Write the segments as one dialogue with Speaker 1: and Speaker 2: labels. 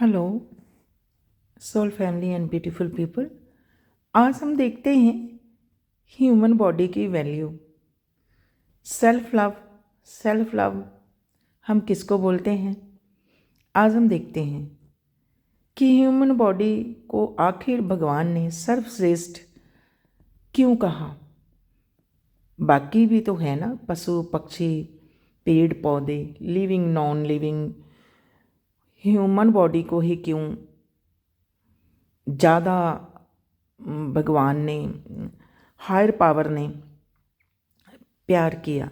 Speaker 1: Hello soul family and beautiful people. आज हम देखते हैं ह्यूमन बॉडी की वैल्यू। सेल्फ लव हम किसको बोलते हैं? आज हम देखते हैं कि ह्यूमन बॉडी को आखिर भगवान ने सर्वश्रेष्ठ क्यों कहा। बाकी भी तो है ना, पशु पक्षी पेड़ पौधे, living non living. Human body को ही क्यों ज़्यादा भगवान ने, हायर पावर ने प्यार किया?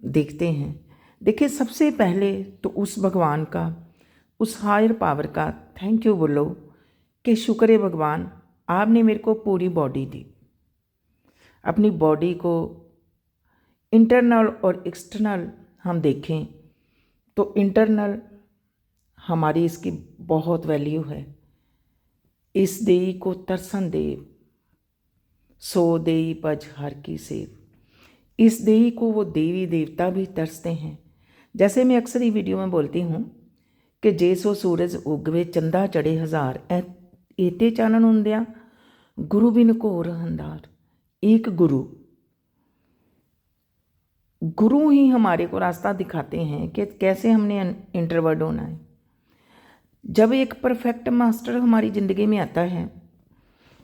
Speaker 1: देखते हैं। देखिए, सबसे पहले तो उस भगवान का, उस हायर पावर का थैंक यू बोलो कि शुक्र है भगवान, आपने मेरे को पूरी बॉडी दी। अपनी बॉडी को इंटरनल और एक्सटर्नल हम देखें तो इंटरनल हमारी इसकी बहुत वैल्यू है। इस देई को तरसन देव, सो देई पज हर की सेव। इस देई को वो देवी देवता भी तरसते हैं। जैसे मैं अक्सर ही वीडियो में बोलती हूँ कि जे सो सूरज उगवे चंदा चढ़े हज़ार, एते चानन हुंदिया गुरु बिन घोर अंधार। एक गुरु ही हमारे को रास्ता दिखाते हैं कि कैसे हमने इंट्रोवर्ट होना है। जब एक परफेक्ट मास्टर हमारी ज़िंदगी में आता है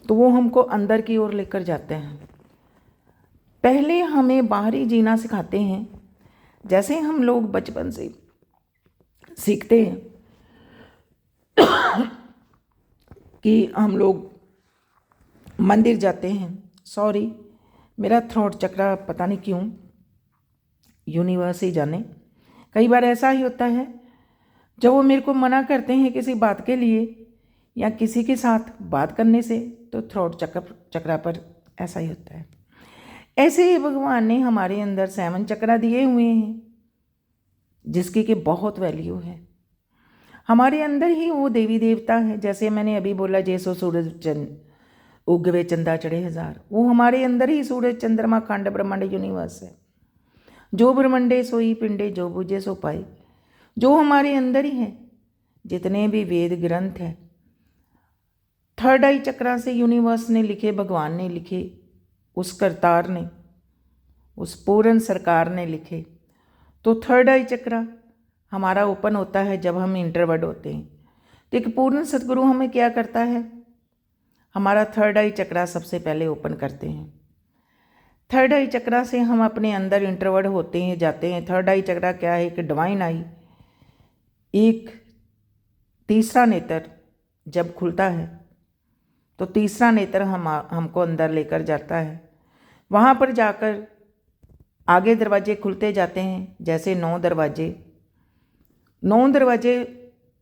Speaker 1: तो वो हमको अंदर की ओर लेकर जाते हैं। पहले हमें बाहरी जीना सिखाते हैं। जैसे हम लोग बचपन से सीखते हैं कि हम लोग मंदिर जाते हैं। सॉरी, मेरा थ्रोट चक्रा पता नहीं क्यों, यूनिवर्स ही जाने। कई बार ऐसा ही होता है, जब वो मेरे को मना करते हैं किसी बात के लिए या किसी के साथ बात करने से, तो थ्रोट चक्रा पर ऐसा ही होता है। ऐसे ही भगवान ने हमारे अंदर 7 चक्रा दिए हुए हैं, जिसकी कि बहुत वैल्यू है। हमारे अंदर ही वो देवी देवता है। जैसे मैंने अभी बोला, जैसो सूरज उगवे चंदा चढ़े हज़ार, वो हमारे अंदर ही सूरज चंद्रमा खंड ब्रह्मांड यूनिवर्स है। जो ब्रह्मंडे सोई पिंडे, जो बुझे सो पाए, जो हमारे अंदर ही है। जितने भी वेद ग्रंथ हैं, थर्ड आई चक्रा से यूनिवर्स ने लिखे, भगवान ने लिखे, उस करतार ने, उस पूर्ण सरकार ने लिखे। तो थर्ड आई चक्रा हमारा ओपन होता है जब हम इंट्रोवर्ट होते हैं। तो एक पूर्ण सदगुरु हमें क्या करता है, हमारा थर्ड आई चक्रा सबसे पहले ओपन करते हैं। थर्ड आई चक्रा से हम अपने अंदर इंट्रोवर्ट होते हैं, जाते हैं। थर्ड आई चक्रा क्या है? एक डिवाइन आई, एक तीसरा नेत्र जब खुलता है तो तीसरा नेत्र हमको अंदर लेकर जाता है। वहाँ पर जाकर आगे दरवाजे खुलते जाते हैं। जैसे 9 दरवाजे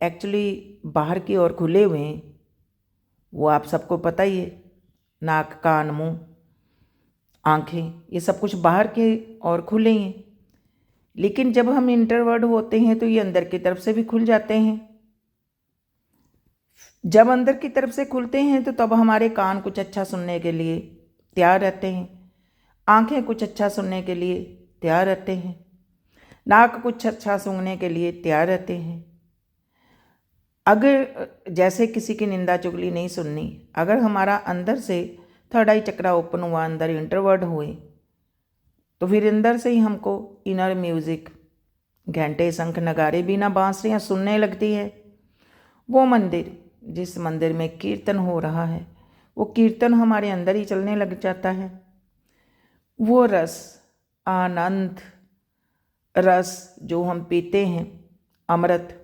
Speaker 1: एक्चुअली बाहर की ओर खुले हुए हैं, वो आप सबको पता ही है। नाक कान मुँह आँखें, ये सब कुछ बाहर के ओर खुले हैं। लेकिन जब हम इंट्रोवर्ट होते हैं तो ये अंदर की तरफ से भी खुल जाते हैं। जब अंदर की तरफ से खुलते हैं तो तब हमारे कान कुछ अच्छा सुनने के लिए तैयार रहते हैं, आंखें कुछ अच्छा सुनने के लिए तैयार रहते हैं, नाक कुछ अच्छा सूंघने के लिए तैयार रहते हैं। अगर जैसे किसी की निंदा चुगली नहीं सुननी, अगर हमारा अंदर से थर्ड आई चक्रा ओपन हुआ, अंदर इंट्रोवर्ट हुए, तो फिर अंदर से ही हमको इनर म्यूज़िक, घंटे शंख नगारे बिना बांसुरियाँ सुनने लगती है। वो मंदिर, जिस मंदिर में कीर्तन हो रहा है, वो कीर्तन हमारे अंदर ही चलने लग जाता है। वो रस, आनंद रस जो हम पीते हैं, अमृत,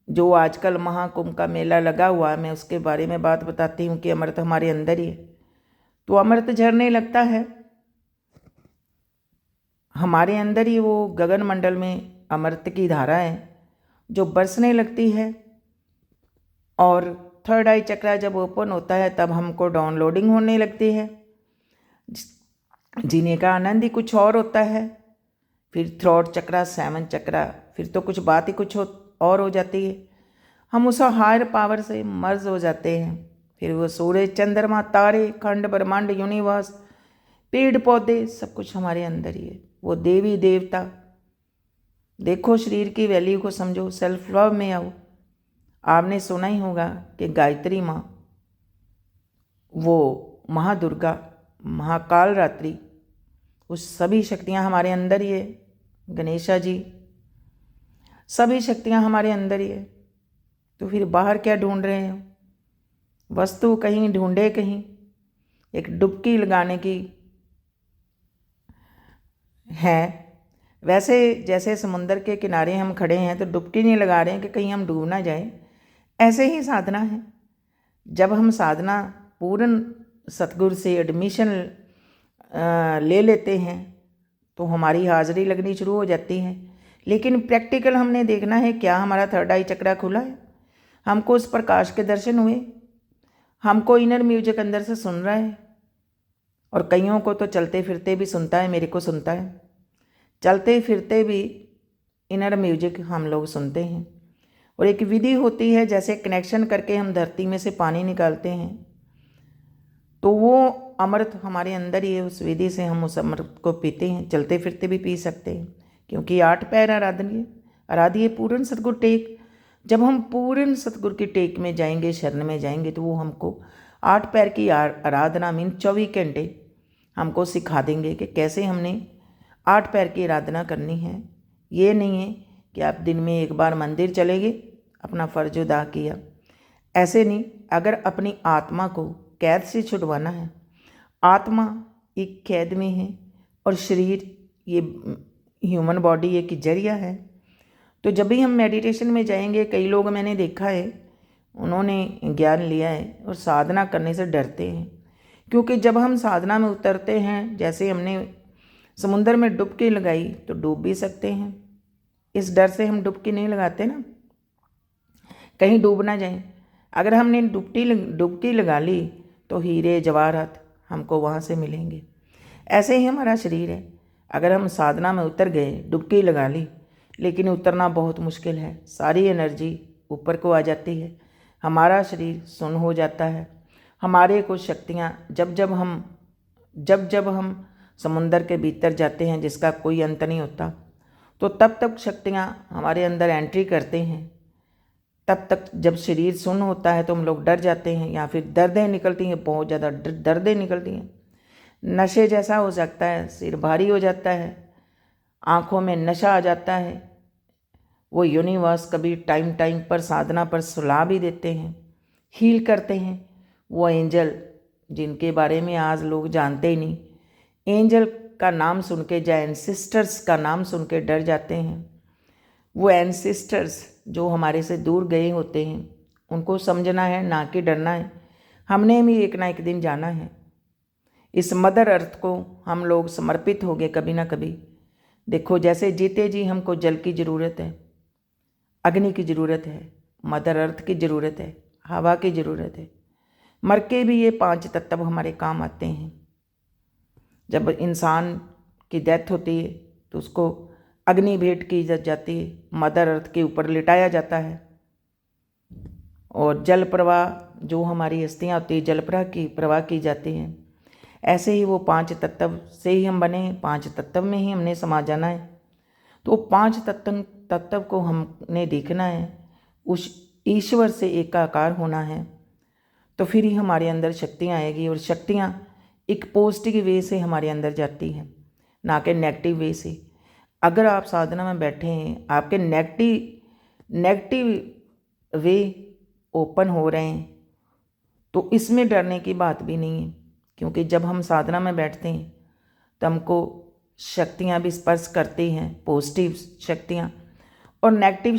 Speaker 1: जो आजकल महाकुंभ का मेला लगा हुआ है, मैं उसके बारे में बात बताती हूँ कि अमृत हमारे अंदर ही है। तो अमृत झरने लगता है हमारे अंदर ही। वो गगन मंडल में अमृत की धारा है जो बरसने लगती है। और थर्ड आई चक्रा जब ओपन होता है तब हमको डाउनलोडिंग होने लगती है। जीने का आनंद ही कुछ और होता है। फिर थ्रोट चक्रा, 7 चक्रा, फिर तो कुछ बात ही कुछ और हो जाती है। हम उस हायर पावर से मर्ज हो जाते हैं। फिर वो सूरज चंद्रमा तारे खंड ब्रह्मांड यूनिवर्स पेड़ पौधे सब कुछ हमारे अंदर ही है। वो देवी देवता, देखो शरीर की वैल्यू को समझो, सेल्फ लव में आओ। आपने सुना ही होगा कि गायत्री माँ, वो महादुर्गा, महाकाल रात्रि, वो सभी शक्तियाँ हमारे अंदर ही है। गणेशा जी, सभी शक्तियाँ हमारे अंदर ही है। तो फिर बाहर क्या ढूंढ रहे हो? वस्तु कहीं ढूंढे, कहीं एक डुबकी लगाने की है। वैसे जैसे समुंदर के किनारे हम खड़े हैं तो डुबकी नहीं लगा रहे हैं कि कहीं हम डूब ना जाए, ऐसे ही साधना है। जब हम साधना पूर्ण सतगुरु से एडमिशन ले लेते हैं तो हमारी हाजिरी लगनी शुरू हो जाती है। लेकिन प्रैक्टिकल हमने देखना है, क्या हमारा थर्ड आई चक्रा खुला है? हमको उस प्रकाश के दर्शन हुए? हमको इनर म्यूजिक अंदर से सुन रहा है? और कईयों को तो चलते फिरते भी सुनता है, मेरे को सुनता है, चलते फिरते भी इनर म्यूजिक हम लोग सुनते हैं। और एक विधि होती है, जैसे कनेक्शन करके हम धरती में से पानी निकालते हैं तो वो अमृत हमारे अंदर ही है। उस विधि से हम उस अमृत को पीते हैं, चलते फिरते भी पी सकते हैं, क्योंकि 8 पैर आराध्य पूर्ण सतगुरु टेक। जब हम पूर्ण सतगुरु की टेक में जाएंगे, शरण में जाएंगे, तो वो हमको 8 पैर की आराधना मीन 24 घंटे हमको सिखा देंगे कि कैसे हमने 8 पैर की आराधना करनी है। ये नहीं है कि आप दिन में एक बार मंदिर चले गए, अपना फ़र्ज अदा किया, ऐसे नहीं। अगर अपनी आत्मा को कैद से छुड़वाना है, आत्मा एक कैद में है और शरीर, ये ह्यूमन बॉडी एक जरिया है। तो जब भी हम मेडिटेशन में जाएंगे, कई लोग मैंने देखा है, उन्होंने ज्ञान लिया है और साधना करने से डरते हैं, क्योंकि जब हम साधना में उतरते हैं, जैसे हमने समुंदर में डुबकी लगाई तो डूब भी सकते हैं। इस डर से हम डुबकी नहीं लगाते ना, कहीं डूब ना जाए। अगर हमने डुबकी लगा ली तो हीरे जवाहरात हमको वहाँ से मिलेंगे। ऐसे ही हमारा शरीर है। अगर हम साधना में उतर गए, डुबकी लगा ली, लेकिन उतरना बहुत मुश्किल है, सारी एनर्जी ऊपर को आ जाती है, हमारा शरीर सुन्न हो जाता है। हमारे कुछ शक्तियाँ जब जब हम समुंदर के भीतर जाते हैं, जिसका कोई अंत नहीं होता, तो तब तक शक्तियाँ हमारे अंदर एंट्री करते हैं। तब तक जब शरीर सुन्न होता है तो हम लोग डर जाते हैं, या फिर दर्दें निकलती हैं, बहुत ज़्यादा दर्दें निकलती हैं, नशे जैसा हो सकता है, सिर भारी हो जाता है, आँखों में नशा आ जाता है। वो यूनिवर्स कभी टाइम टाइम पर साधना पर सुला भी देते हैं, हील करते हैं। वो एंजल जिनके बारे में आज लोग जानते ही नहीं, एंजल का नाम सुन के या एंसिस्टर्स का नाम सुन के डर जाते हैं। वो एंसिस्टर्स जो हमारे से दूर गए होते हैं, उनको समझना है, ना कि डरना है। हमने भी एक ना एक दिन जाना है। इस मदर अर्थ को हम लोग समर्पित हो गए कभी ना कभी। देखो, जैसे जीते जी हमको जल की ज़रूरत है, अग्नि की ज़रूरत है, मदर अर्थ की ज़रूरत है, हवा की ज़रूरत है। मर के भी ये 5 तत्व हमारे काम आते हैं। जब इंसान की डेथ होती है तो उसको अग्नि भेंट की जाती है, मदर अर्थ के ऊपर लिटाया जाता है। और जल प्रवाह जो हमारी अस्थियाँ होती है, जल प्रवाह की जाती है। ऐसे ही वो 5 तत्व से ही हम बने हैं, 5 तत्व में ही हमने समा जाना है। तो 5 तत्व को हमने देखना है, उस ईश्वर से एकाकार होना है, तो फिर ही हमारे अंदर शक्तियाँ आएगी। और शक्तियाँ एक पॉजिटिव वे से हमारे अंदर जाती हैं, ना कि नेगेटिव वे से। अगर आप साधना में बैठे हैं, आपके नेगेटिव वे ओपन हो रहे हैं, तो इसमें डरने की बात भी नहीं है, क्योंकि जब हम साधना में बैठते हैं तो हमको शक्तियाँ भी स्पर्श करती हैं, पॉजिटिव शक्तियाँ, और नेगेटिव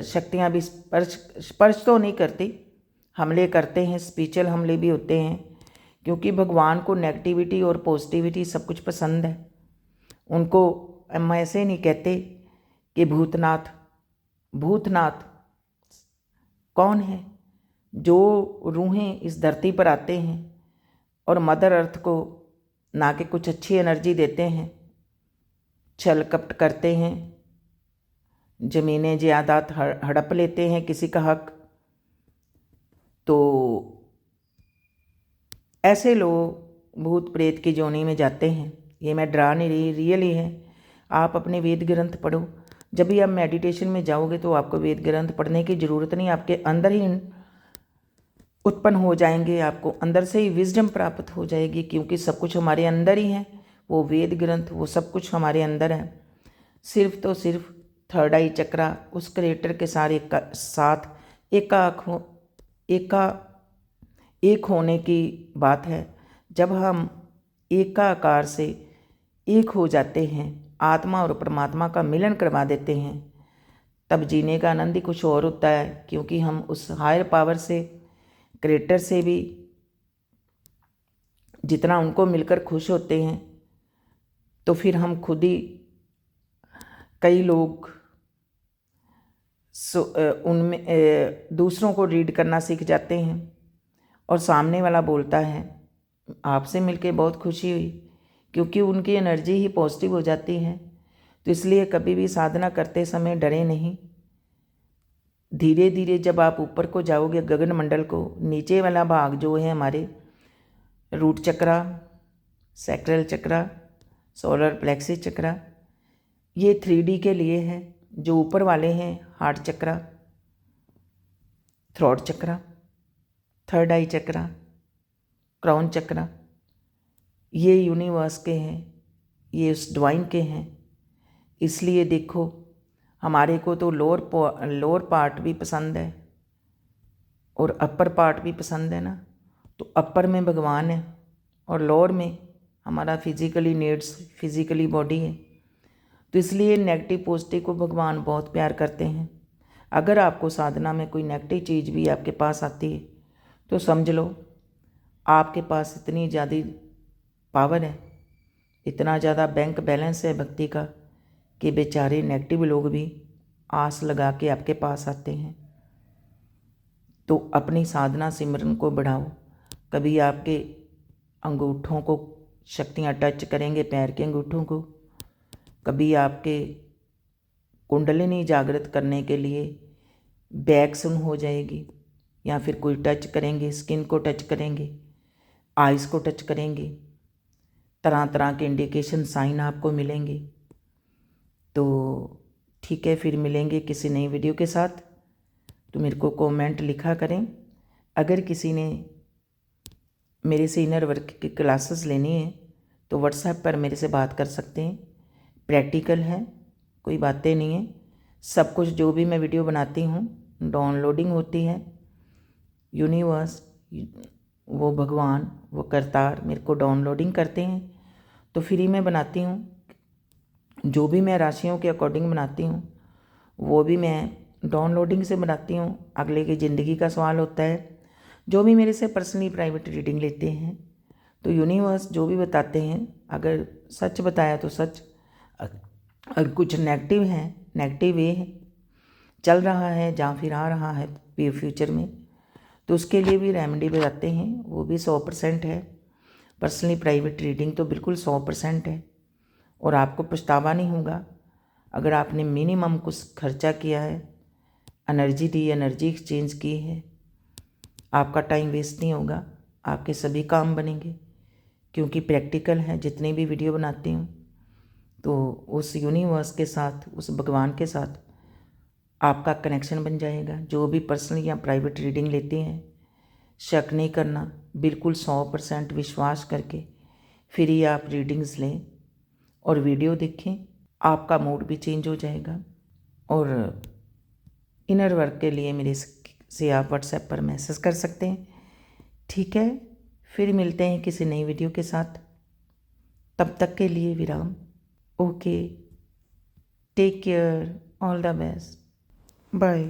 Speaker 1: शक्तियाँ भी स्पर्श तो नहीं करती, हमले करते हैं, स्पिरिचुअल हमले भी होते हैं, क्योंकि भगवान को नेगेटिविटी और पॉजिटिविटी सब कुछ पसंद है। उनको हम ऐसे नहीं कहते कि भूतनाथ कौन है? जो रूहें इस धरती पर आते हैं और मदर अर्थ को ना कि कुछ अच्छी एनर्जी देते हैं, छल कपट करते हैं, ज़मीनें जायदाद हड़प लेते हैं किसी का हक, तो ऐसे लोग भूत प्रेत की जोनी में जाते हैं। ये मैं डरा नहीं रही, रियली है। आप अपने वेद ग्रंथ पढ़ो, जब भी आप मेडिटेशन में जाओगे तो आपको वेद ग्रंथ पढ़ने की ज़रूरत नहीं, आपके अंदर ही उत्पन्न हो जाएंगे, आपको अंदर से ही विजडम प्राप्त हो जाएगी, क्योंकि सब कुछ हमारे अंदर ही है। वो वेद ग्रंथ वो सब कुछ हमारे अंदर है। सिर्फ तो सिर्फ थर्ड आई चक्रा उस क्रिएटर के साथ एक होने की बात है। जब हम एकाकार से एक हो जाते हैं, आत्मा और परमात्मा का मिलन करवा देते हैं, तब जीने का आनंद ही कुछ और होता है, क्योंकि हम उस हायर पावर से, क्रिएटर से भी जितना उनको मिलकर खुश होते हैं, तो फिर हम खुद ही कई लोग उनमें दूसरों को रीड करना सीख जाते हैं और सामने वाला बोलता है आपसे मिलके बहुत खुशी हुई, क्योंकि उनकी एनर्जी ही पॉजिटिव हो जाती है। तो इसलिए कभी भी साधना करते समय डरे नहीं। धीरे धीरे जब आप ऊपर को जाओगे, गगन मंडल को, नीचे वाला भाग जो है हमारे रूट चक्रा, सैक्रल चक्रा, सोलर प्लेक्सिस चक्रा, ये 3D के लिए है। जो ऊपर वाले हैं हार्ट चक्रा, थ्रोट चक्रा, थर्ड आई चक्रा, क्राउन चक्रा, ये यूनिवर्स के हैं, ये उस डिवाइन के हैं। इसलिए देखो हमारे को तो लोअर पार्ट भी पसंद है और अपर पार्ट भी पसंद है ना। तो अपर में भगवान है और लोअर में हमारा फिजिकली नीड्स, फिजिकली बॉडी है। तो इसलिए नेगेटिव पॉजिटिव को भगवान बहुत प्यार करते हैं। अगर आपको साधना में कोई नेगेटिव चीज़ भी आपके पास आती है तो समझ लो आपके पास इतनी ज़्यादा पावर है, इतना ज़्यादा बैंक बैलेंस है भक्ति का, कि बेचारे नेगेटिव लोग भी आस लगा के आपके पास आते हैं। तो अपनी साधना सिमरन को बढ़ाओ। कभी आपके अंगूठों को शक्तियाँ टच करेंगे, पैर के अंगूठों को, कभी आपके कुंडलिनी जागृत करने के लिए बैक सुन हो जाएगी, या फिर कोई टच करेंगे, स्किन को टच करेंगे, आइस को टच करेंगे, तरह तरह के इंडिकेशन साइन आपको मिलेंगे। तो ठीक है, फिर मिलेंगे किसी नई वीडियो के साथ। तो मेरे को कमेंट लिखा करें। अगर किसी ने मेरे से इनर वर्क की क्लासेस लेनी है तो व्हाट्सएप पर मेरे से बात कर सकते हैं। प्रैक्टिकल है, कोई बातें नहीं है। सब कुछ जो भी मैं वीडियो बनाती हूँ डाउनलोडिंग होती है। यूनिवर्स, वो भगवान, वो करतार मेरे को डाउनलोडिंग करते हैं, तो फ्री में बनाती हूँ। जो भी मैं राशियों के अकॉर्डिंग बनाती हूँ वो भी मैं डाउनलोडिंग से बनाती हूँ। अगले की ज़िंदगी का सवाल होता है। जो भी मेरे से पर्सनली प्राइवेट रीडिंग लेते हैं तो यूनिवर्स जो भी बताते हैं, अगर सच बताया तो सच, अगर कुछ नेगेटिव है, नेगेटिव वे चल रहा है जहाँ फिर आ रहा है फ्यूचर में, तो उसके लिए भी रेमेडी बताते हैं। वो भी 100% है। पर्सनली प्राइवेट रीडिंग तो बिल्कुल 100% है और आपको पछतावा नहीं होगा। अगर आपने मिनिमम कुछ खर्चा किया है, एनर्जी दी, एनर्जी एक्सचेंज की है, आपका टाइम वेस्ट नहीं होगा, आपके सभी काम बनेंगे। क्योंकि प्रैक्टिकल है। जितनी भी वीडियो बनाती हूँ तो उस यूनिवर्स के साथ, उस भगवान के साथ आपका कनेक्शन बन जाएगा। जो भी पर्सनल या प्राइवेट रीडिंग लेते हैं, शक नहीं करना, बिल्कुल 100% विश्वास करके फिर ही आप रीडिंग्स लें और वीडियो देखें। आपका मूड भी चेंज हो जाएगा। और इनर वर्क के लिए मेरे से आप व्हाट्सएप पर मैसेज कर सकते हैं। ठीक है, फिर मिलते हैं किसी नई वीडियो के साथ। तब तक के लिए विराम। Okay, take care, all the best, bye.